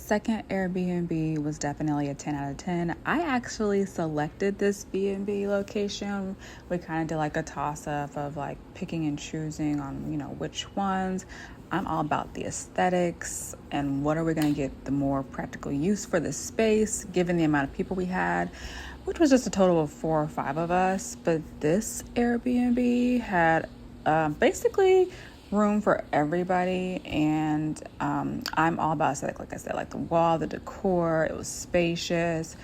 second Airbnb was definitely a 10 out of 10. I actually selected this B&B location. We kind of did like a toss-up of like picking and choosing on, which ones. I'm all about the aesthetics and what are we going to get the more practical use for the space, given the amount of people we had, which was just a total of 4 or 5 of us. But this Airbnb had basically room for everybody, and I'm all about aesthetic. Like I said, like the wall, the decor, it was spacious,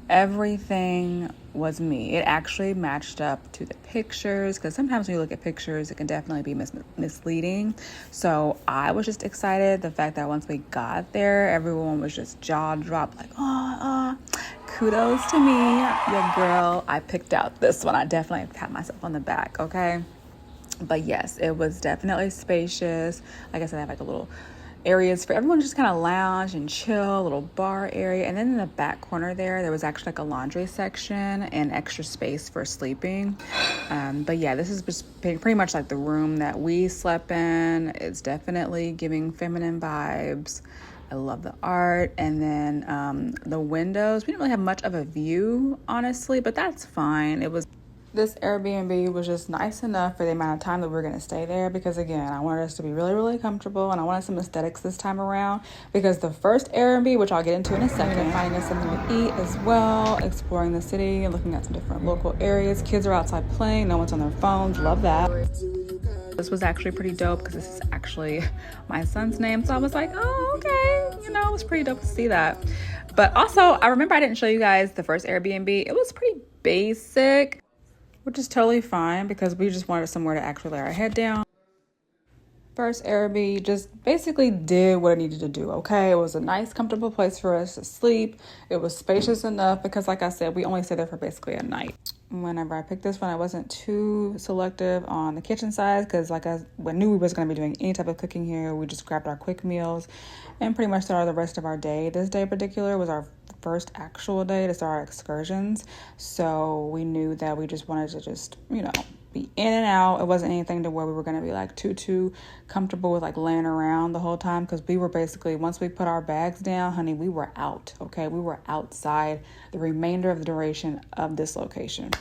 everything was me. It actually matched up to the pictures, because sometimes when you look at pictures it can definitely be misleading. So I was just excited. The fact that once we got there, everyone was just jaw dropped, like kudos to me, your girl. I picked out this one. I definitely pat myself on the back, okay? But yes, it was definitely spacious. Like I said, I have like a little areas for everyone to just kind of lounge and chill, a little bar area. And then in the back corner there was actually like a laundry section and extra space for sleeping. But yeah, this is just pretty much like the room that we slept in. It's definitely giving feminine vibes. I love the art. And then the windows, we didn't really have much of a view, honestly, but that's fine. This Airbnb was just nice enough for the amount of time that we're going to stay there, because again, I wanted us to be really, really comfortable, and I wanted some aesthetics this time around, because the first Airbnb, which I'll get into in a second, finding us something to eat as well, exploring the city and looking at some different local areas. Kids are outside playing, no one's on their phones, love that. This was actually pretty dope because this is actually my son's name, so I was like, oh, okay, it was pretty dope to see that. But also, I remember I didn't show you guys the first Airbnb. It was pretty basic, which is totally fine because we just wanted somewhere to actually lay our head down. First Airbnb just basically did what it needed to do, okay? It was a nice, comfortable place for us to sleep. It was spacious enough because, like I said, we only stayed there for basically a night. Whenever I picked this one, I wasn't too selective on the kitchen size because I knew we was going to be doing any type of cooking here. We just grabbed our quick meals and pretty much started the rest of our day. This day in particular was our first actual day to start our excursions. So we knew that we just wanted to just, be in and out. It wasn't anything to where we were going to be like too comfortable with like laying around the whole time, because we were basically, once we put our bags down, honey, we were out, okay? We were outside the remainder of the duration of this location.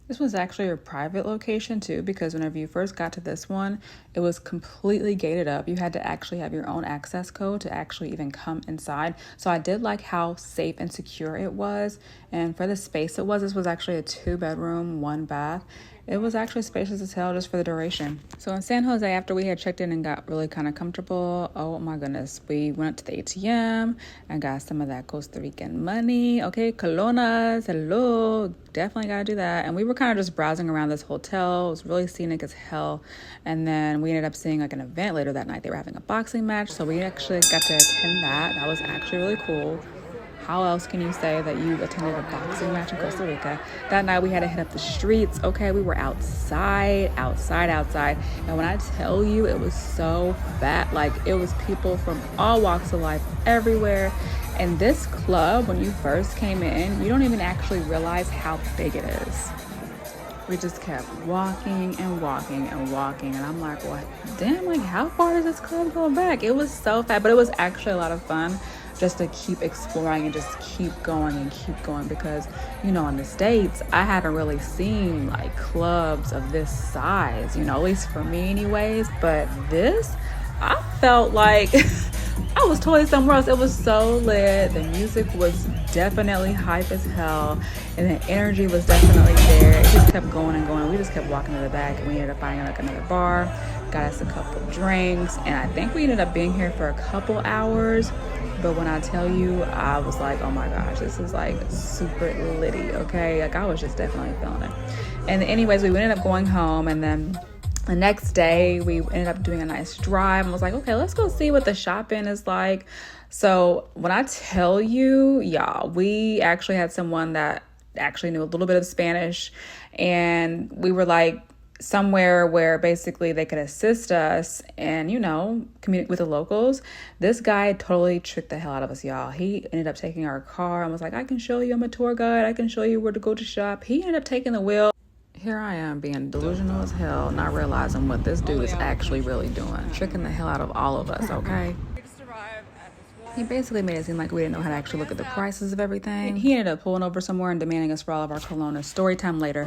This was actually a private location too, because whenever you first got to this one, it was completely gated up. You had to actually have your own access code to actually even come inside. So I did like how safe and secure it was. And for the space this was actually a 2-bedroom, 1 bath. It was actually spacious as hell just for the duration. So in San Jose, after we had checked in and got really kind of comfortable, oh my goodness, we went to the ATM and got some of that Costa Rican money. Okay, colonas, hello, definitely gotta do that. And we were kind of just browsing around this hotel. It was really scenic as hell. And then we ended up seeing like an event later that night. They were having a boxing match, so we actually got to attend that. That was actually really cool. How else can you say that you attended a boxing match in Costa Rica? That night we had to hit up the streets. Okay, we were outside. And when I tell you, it was so fat. Like, it was people from all walks of life everywhere. And this club, when you first came in, you don't even actually realize how big it is. We just kept walking. And I'm like, what? Damn, like, how far does this club go back? It was so fat, but it was actually a lot of fun just to keep exploring and just keep going because, in the States, I haven't really seen like clubs of this size, at least for me anyways. But this, I felt like I was totally somewhere else. It was so lit. The music was definitely hype as hell, and the energy was definitely there. It just kept going and going. We just kept walking to the back, and we ended up finding like another bar, got us a couple drinks, and I think we ended up being here for a couple hours. But when I tell you, I was like, oh my gosh, this is like super litty, okay? Like, I was just definitely feeling it. And anyways, we ended up going home, and then the next day we ended up doing a nice drive and was like, okay, let's go see what the shopping is like. So when I tell you, y'all, we actually had someone that actually knew a little bit of Spanish, and we were like somewhere where basically they could assist us and, communicate with the locals. This guy totally tricked the hell out of us, y'all. He ended up taking our car and was like, I can show you, I'm a tour guide, I can show you where to go to shop. He ended up taking the wheel. Here I am being delusional as hell, not realizing what this dude is actually really doing, tricking the hell out of all of us, okay? We just arrived at this He basically made it seem like we didn't know how to actually look at the prices of everything. He ended up pulling over somewhere and demanding us for all of our cologne. Story time later.